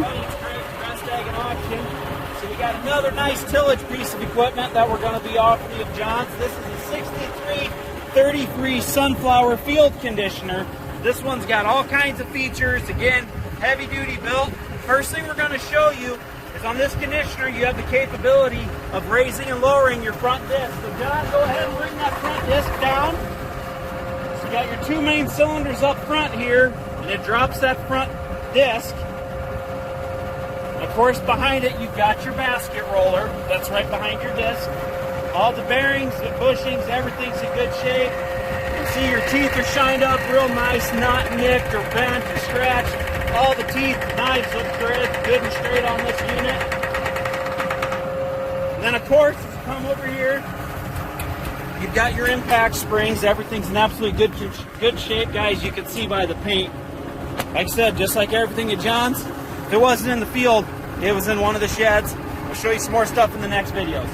R.E.S.T auction. So we got another nice tillage piece of equipment that we're going to be offering of John's. This is a 6333 sunflower field conditioner. This one's got all kinds of features. Again, heavy duty built. First thing we're going to show you is on this conditioner you have the capability of raising and lowering your front disc. So John, go ahead and bring that front disc down. So you got your two main cylinders up front here, and it drops that front disc. Of course, behind it, you've got your basket roller. That's right behind your disc. All the bearings, the bushings, everything's in good shape. You see your teeth are shined up real nice, not nicked or bent or scratched. All the teeth, knives look good and straight on this unit. And then, of course, as you come over here, you've got your impact springs. Everything's in absolutely good shape, guys. You can see by the paint. Like I said, just like everything at John's, if it wasn't in the field, it was in one of the sheds. I'll show you some more stuff in the next videos.